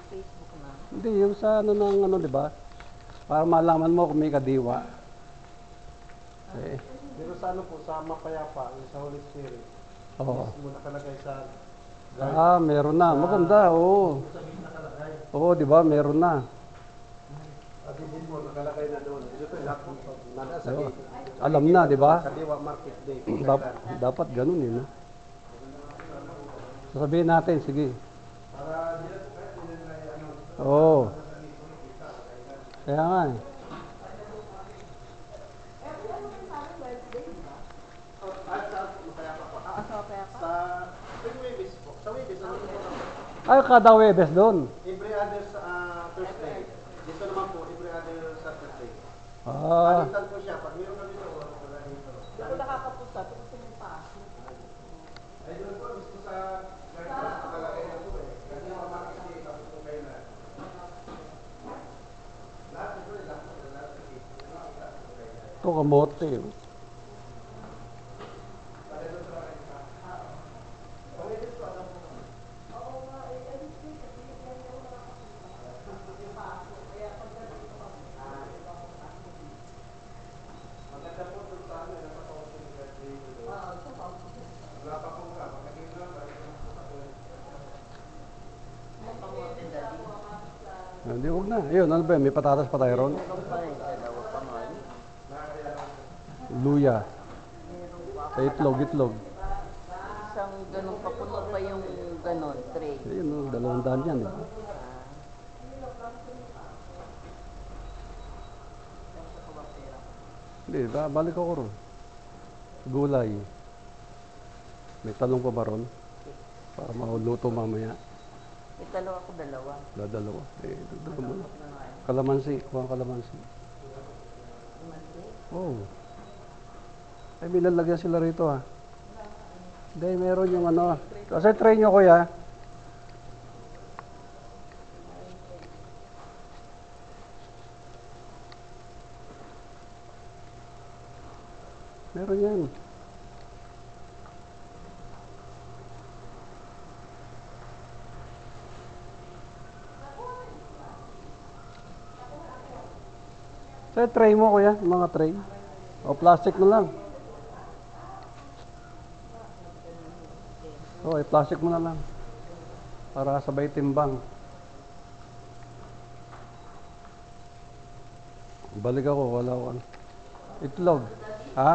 Facebook na. Hindi, yung sa ano ng ano, di ba? Para malaman mo kung may kadiwa. Eh, Pero sa ano po, sa mapayapa, yung sa Holy Spirit, oo. mismo nakalagay sa Ah, meron na. Maganda, oo. sa gitna nakalagay. Oo, di ba? Meron na. At din po, nakalagay na doon. Ito lahat po, nasa sa Oo. gate. Alam na, di ba? Sa Diwa Market Day. Dapat ganun eh, no? Sasabihin natin, sige. Para dito po kahit hindi nila ano. Oo. Kaya nga eh. Sa Webis po. Sa Webis, ano po? Ay, kada Webes doon. Every other Thursday. Dito naman po, every other Saturday. Ah, Palitan po siya. Pag meron na dito, wala dito. Hindi ako nakakapunta. Ito kasi may pass. Ay, doon po, gusto sa nakalagay na po eh. Kasi yung Market Day, tapos po kayo na. Lahat ito eh, lahat sa gate. ito kamote. Oh. Hindi, huwag na. Ayun, ano ba yun? May patatas pa tayo ron? Meron pa eh. Dalawa pa nga eh. Luya. Meron pa. Sa itlog, itlog. Isang ganun kapuno pa yung ganon, tray. Ayun, no, 200 yan, di ba? Ah. Hindi, balik ako ron. Gulay. May talong pa ba ron? Para mauluto mamaya. May talo ako dalawa. Dadalawa. Eh, dagdagan mo na. Ano nga yun? Kalamansi. Kuha ang kalamansi. Limandre? Oh. Ay, may lalagyan sila rito ha. Hindi, meron yung ano. Kasi try nyo kuya. Meron yan. Sa tray mo kuya, yung mga tray. O plastic na lang. O, plastic mo na lang. Para sabay timbang. Balik ako, wala ako. Itlog. Ha?